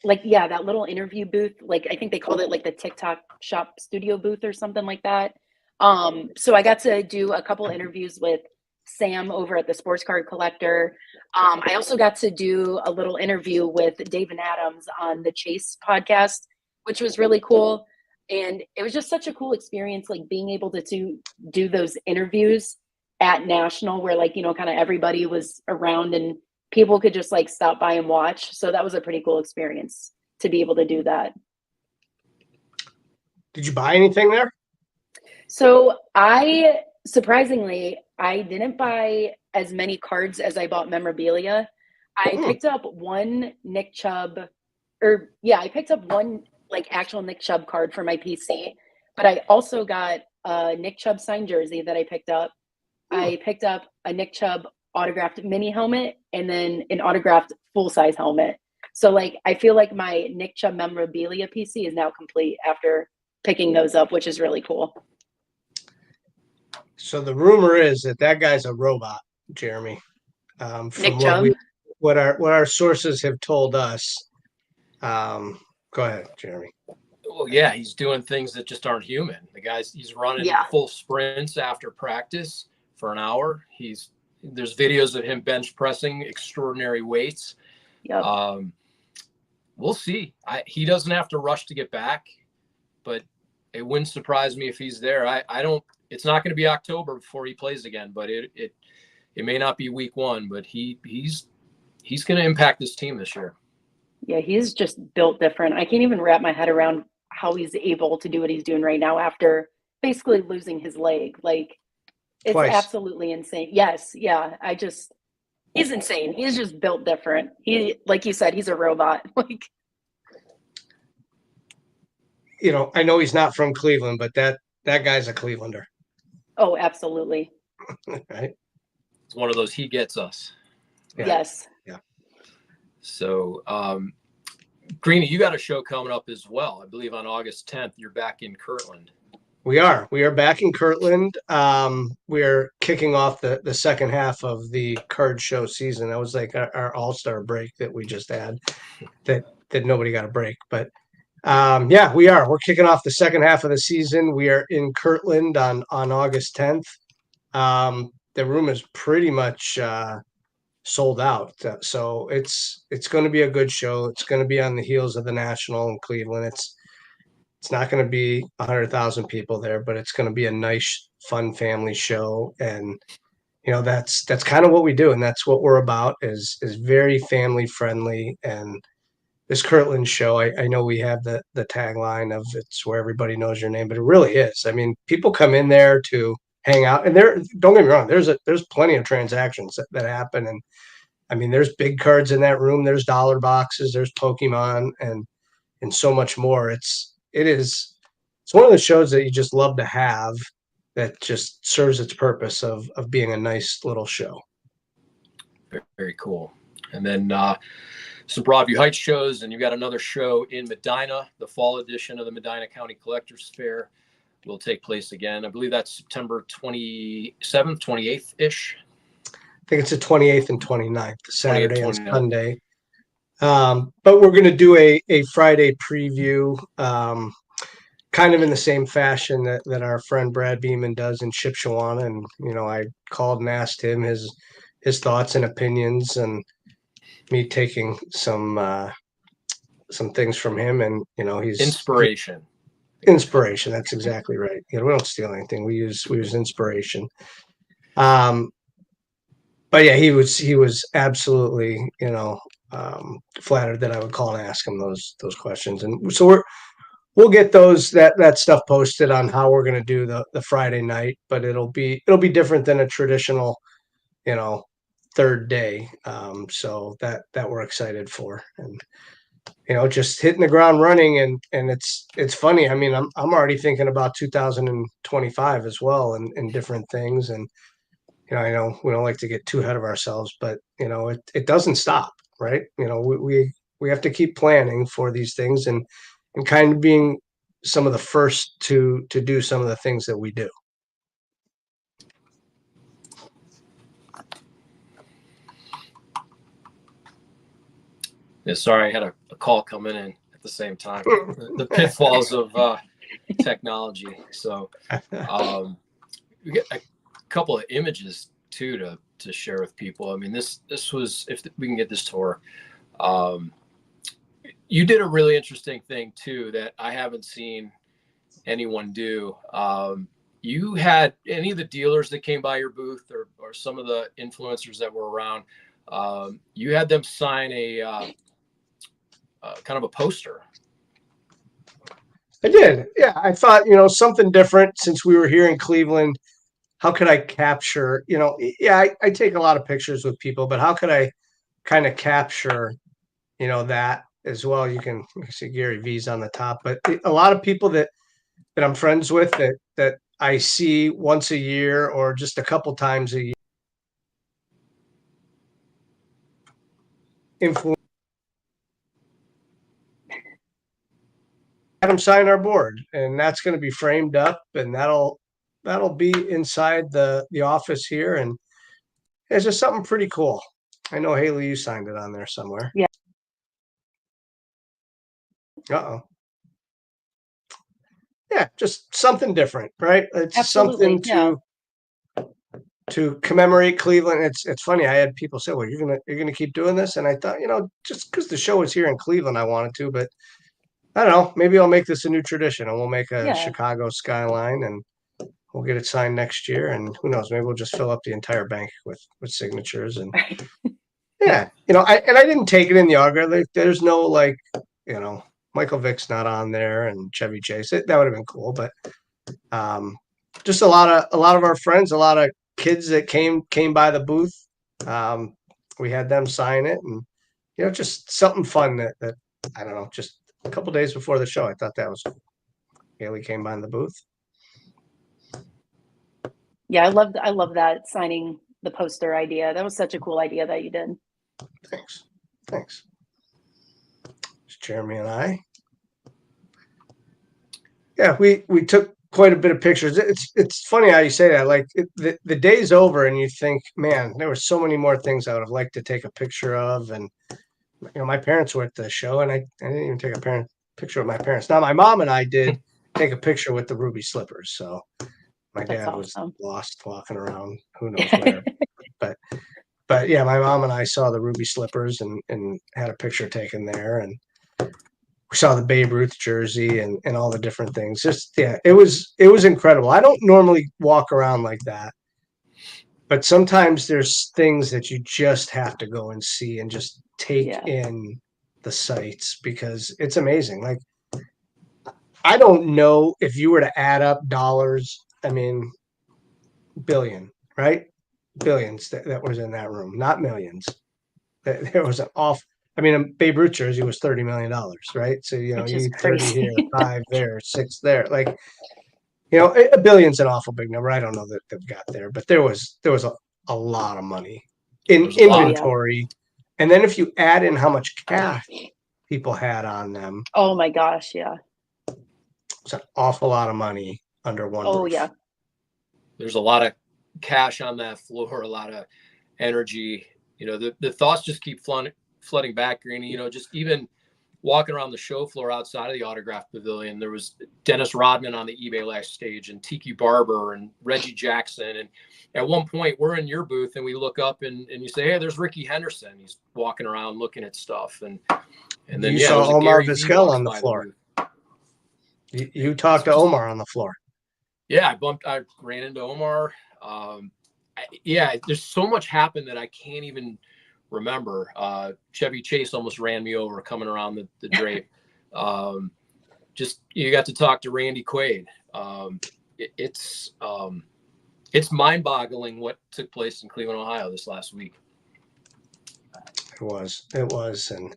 that little interview booth. Like I think they called it like the TikTok shop studio booth or something like that. So I got to do a couple interviews with Sam over at the Sports Card Collector. I also got to do a little interview with Dave and Adams on the Chase podcast, which was really cool. And it was just such a cool experience, like being able to do those interviews at National where kind of everybody was around and people could just like stop by and watch. So that was a pretty cool experience to be able to do that. Did you buy anything there? So surprisingly, I didn't buy as many cards as I bought memorabilia. I picked up one Nick Chubb, I picked up one like actual Nick Chubb card for my PC, but I also got a Nick Chubb signed jersey that I picked up. I picked up a Nick Chubb autographed mini helmet and then an autographed full-size helmet. So like I feel like my Nick Chubb memorabilia PC is now complete after picking those up, which is really cool. So the rumor is that guy's a robot, Jeremy. From Nick Chubb? what our sources have told us. Go ahead, Jeremy. Well, yeah, he's doing things that just aren't human. He's running full sprints after practice for an hour. There's videos of him bench pressing extraordinary weights. Yep. We'll see. He doesn't have to rush to get back, but it wouldn't surprise me if he's there. It's not going to be October before he plays again, but it may not be week one, but he's going to impact this team this year. Yeah, he's just built different. I can't even wrap my head around how he's able to do what he's doing right now after basically losing his leg. Like, it's Twice. Absolutely insane. Yes, yeah. He's insane. He's just built different. He, like you said, he's a robot. Like, I know he's not from Cleveland, but that guy's a Clevelander. oh, absolutely. Right? It's one of those he gets us. Yeah. Yes. Yeah. So, Greenie, you got a show coming up as well. I believe on August 10th, you're back in Kirtland. We are back in Kirtland. We're kicking off the second half of the card show season. That was like our all-star break that we just had that nobody got a break. But we are. We're kicking off the second half of the season. We are in Kirtland on August 10th. The room is pretty much sold out. So it's going to be a good show. It's going to be on the heels of the National in Cleveland. It's not going to be 100,000 people there, but it's going to be a nice, fun family show. And, that's kind of what we do. And that's what we're about is very family friendly. And this Kirtland show, I know we have the tagline of it's where everybody knows your name, but it really is. I mean, people come in there to hang out, and don't get me wrong, there's plenty of transactions that happen. And I mean, there's big cards in that room. There's dollar boxes, there's Pokemon and so much more. It's one of the shows that you just love to have that just serves its purpose of being a nice little show. Very cool. And then some Broadview Heights shows, and you got another show in Medina. The fall edition of the Medina County Collectors Fair will take place again. I believe that's September 27th, 28th-ish. I think it's the 28th and 29th, the Saturday 28th, and Sunday. But we're going to do a Friday preview, kind of in the same fashion that our friend Brad Beeman does in Shipshewana. And, I called and asked him his thoughts and opinions, and me taking some things from him. And, he's inspiration. That's exactly right. We don't steal anything. We use inspiration. But yeah, he was absolutely, flattered that I would call and ask him those questions. And so we'll get that stuff posted on how we're going to do the Friday night, but it'll be different than a traditional, third day. So that we're excited for, and, just hitting the ground running. And it's funny. I mean, I'm already thinking about 2025 as well, and different things. And, I know we don't like to get too ahead of ourselves, but it doesn't stop, right? We have to keep planning for these things, and kind of being some of the first to do some of the things that we do. Yeah, sorry, I had a call coming in at the same time. The pitfalls of technology. So we get a couple of images too to share with people. I mean, this was, if we can get this tour. You did a really interesting thing too that I haven't seen anyone do. You had any of the dealers that came by your booth, or some of the influencers that were around, you had them sign a kind of a poster. I did. Yeah. I thought, something different since we were here in Cleveland. How could I capture, I take a lot of pictures with people, but how could I kind of capture, that as well? You can see Gary V's on the top, but a lot of people that I'm friends with that I see once a year or just a couple times a year. Influence. Had them sign our board, and that's going to be framed up, and that'll be inside the office here, and it's just something pretty cool. I know, Haley, you signed it on there somewhere. Yeah. Uh-oh. Yeah, just something different, right? It's Absolutely, something to commemorate Cleveland. It's funny. I had people say, "Well, you're gonna keep doing this," and I thought, just because the show is here in Cleveland, I wanted to, but I don't know. Maybe I'll make this a new tradition, and we'll make a Chicago skyline, and we'll get it signed next year. And who knows? Maybe we'll just fill up the entire bank with signatures. And yeah, I didn't take it in the auger. There's no Michael Vick's not on there, and Chevy Chase. That would have been cool, but just a lot of our friends, a lot of kids that came by the booth. We had them sign it, and just something fun that I don't know. Just a couple days before the show, I thought that was cool. Haley came by in the booth. Yeah, I love that, signing the poster idea. That was such a cool idea that you did. Thanks. It's Jeremy and I. Yeah, we took quite a bit of pictures. It's funny how you say that. Like the day's over, and you think, man, there were so many more things I would have liked to take a picture of. And my parents were at the show, and I didn't even take a picture with my parents. Now, my mom and I did take a picture with the ruby slippers. So my dad was lost walking around, who knows where. but yeah, my mom and I saw the ruby slippers and had a picture taken there, and we saw the Babe Ruth jersey and all the different things. Just it was incredible. I don't normally walk around like that, but sometimes there's things that you just have to go and see and just take in the sights, because it's amazing. Like, I don't know if you were to add up dollars. I mean, billion, right? Billions that was in that room, not millions. There was an off. I mean, a Babe Ruth jersey was $30 million, right? So, you need 30 here, 5 there, 6 there. Like, a billion's an awful big number. I don't know that they've got there, but there was a lot of money in There's a lot. inventory. And then if you add in how much cash people had on them, Oh my gosh, yeah. it's an awful lot of money under one Oh roof. yeah. There's a lot of cash on that floor, a lot of energy. You know, the thoughts just keep flooding back, Greenie. You know, just even walking around the show floor outside of the autograph pavilion, there was Dennis Rodman on the eBay Live stage and Tiki Barber and Reggie Jackson. And at one point we're in your booth and we look up and you say, hey, there's Ricky Henderson. He's walking around looking at stuff. And then You saw there's a Omar Gary Vee Vizquel walks on the by floor. booth. You talked to Omar on the floor. Yeah, I ran into Omar. There's so much happened that I can't even remember. Chevy Chase almost ran me over coming around the drape. Just you got to talk to Randy Quaid. It's mind-boggling what took place in Cleveland, Ohio this last week. It was, and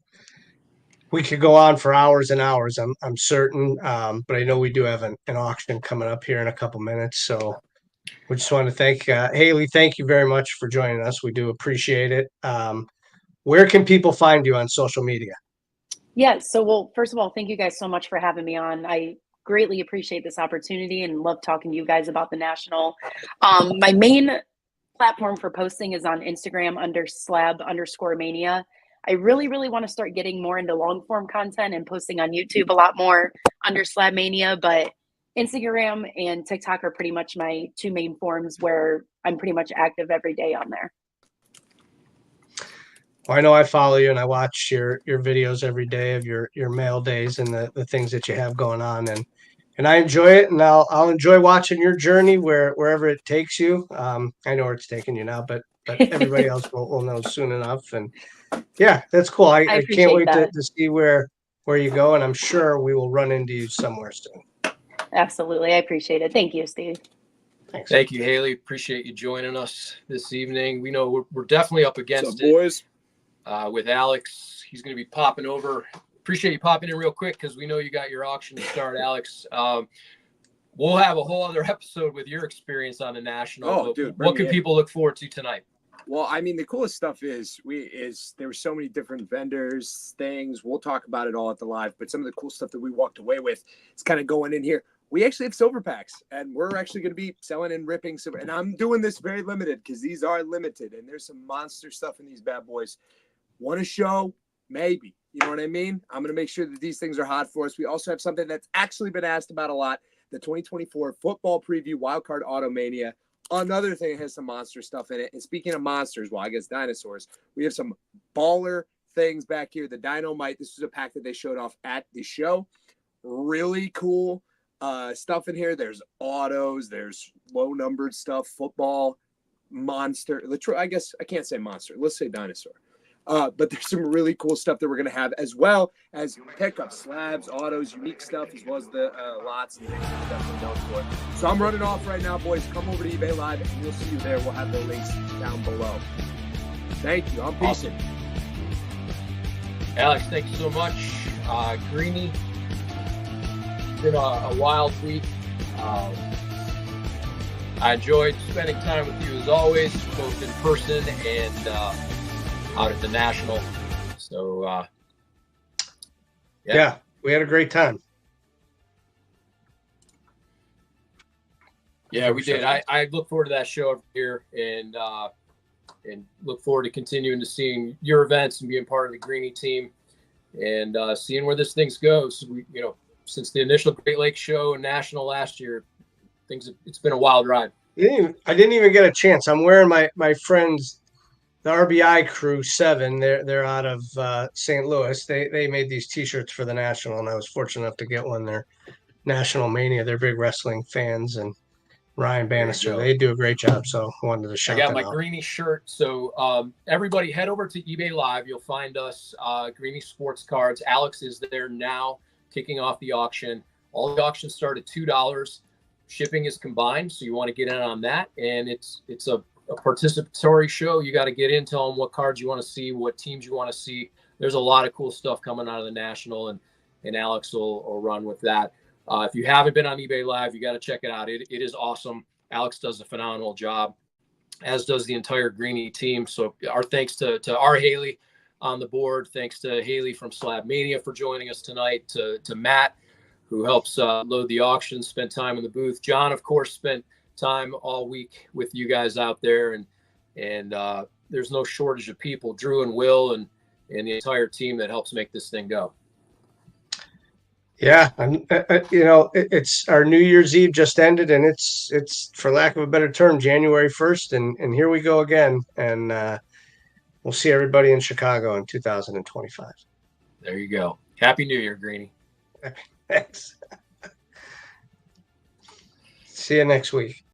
we could go on for hours and hours. I'm certain, but I know we do have an auction coming up here in a couple minutes. So we just want to thank Haley. Thank you very much for joining us. We do appreciate it. Where can people find you on social media? Yeah. So, well, first of all, thank you guys so much for having me on. I greatly appreciate this opportunity and love talking to you guys about the National. My main platform for posting is on Instagram under /Slab_Mania. I really, really want to start getting more into long form content and posting on YouTube a lot more under Slab Mania, but Instagram and TikTok are pretty much my two main forms where I'm pretty much active every day on there. Well, I know I follow you and I watch your videos every day of your mail days and the things that you have going on, and I enjoy it, and I'll enjoy watching your journey wherever it takes you. I know where it's taking you now, but everybody else will know soon enough. And yeah, that's cool. I can't wait to see where you go, and I'm sure we will run into you somewhere soon. Absolutely. I appreciate it. Thank you, Steve. Thanks. Thank you, Haley. Appreciate you joining us this evening. We know we're definitely up against it, boys. With Alex. He's going to be popping over. Appreciate you popping in real quick because we know you got your auction to start, Alex. We'll have a whole other episode with your experience on the National. Oh, dude, what can people look forward to tonight? Well, I mean, the coolest stuff is there were so many different vendors, things. We'll talk about it all at the live, but some of the cool stuff that we walked away with is kind of going in here. We actually have silver packs, and we're actually going to be selling and ripping silver. And I'm doing this very limited because these are limited, and there's some monster stuff in these bad boys. Want a show? Maybe. You know what I mean? I'm going to make sure that these things are hot for us. We also have something that's actually been asked about a lot, the 2024 football preview Wildcard Automania. Another thing that has some monster stuff in it. And speaking of monsters, well, I guess dinosaurs, we have some baller things back here. The Dynamite, this was a pack that they showed off at the show. Really cool stuff in here. There's autos, there's low-numbered stuff, football, monster. I guess I can't say monster. Let's say dinosaur. But there's some really cool stuff that we're going to have, as well as pickups, slabs, autos, unique stuff, as well as the lots and things that we're known for. So I'm running off right now, boys. Come over to eBay Live, and we'll see you there. We'll have the links down below. Thank you. I'm peace. Awesome. Alex, thank you so much. Greenie, it's been a wild week. I enjoyed spending time with you as always, both in person and out at the National. So, yeah, we had a great time. Yeah, we did. I look forward to that show every year, and look forward to continuing to seeing your events and being part of the Greenie team and seeing where this thing goes. We, since the initial Great Lakes show and National last year, it's been a wild ride. I didn't even get a chance. I'm wearing my friends, the RBI Crew 7. They're out of St. Louis. They made these T-shirts for the National, and I was fortunate enough to get one. They're National Mania. They're big wrestling fans, and Ryan Bannister. They do a great job, so I wanted to shout them out. I got my Greenie shirt. So everybody head over to eBay Live. You'll find us, Greenie Sports Cards. Alex is there now kicking off the auction. All the auctions start at $2. Shipping is combined, so you want to get in on that. And it's a participatory show. You got to get in, tell them what cards you want to see, what teams you want to see. There's a lot of cool stuff coming out of the National, and Alex will run with that. If you haven't been on eBay Live, you got to check it out. It is awesome. Alex does a phenomenal job. as does the entire Greenie team. So our thanks to our Haley on the board. Thanks to Haley from Slab Mania for joining us tonight. To Matt, who helps load the auction, spent time in the booth. John, of course, spent time all week with you guys out there, and there's no shortage of people. Drew and Will and the entire team that helps make this thing go. Yeah, it's our New Year's Eve just ended, and it's for lack of a better term, January 1st, and here we go again, and we'll see everybody in Chicago in 2025. There you go. Happy New Year, Greenie. Thanks. See you next week.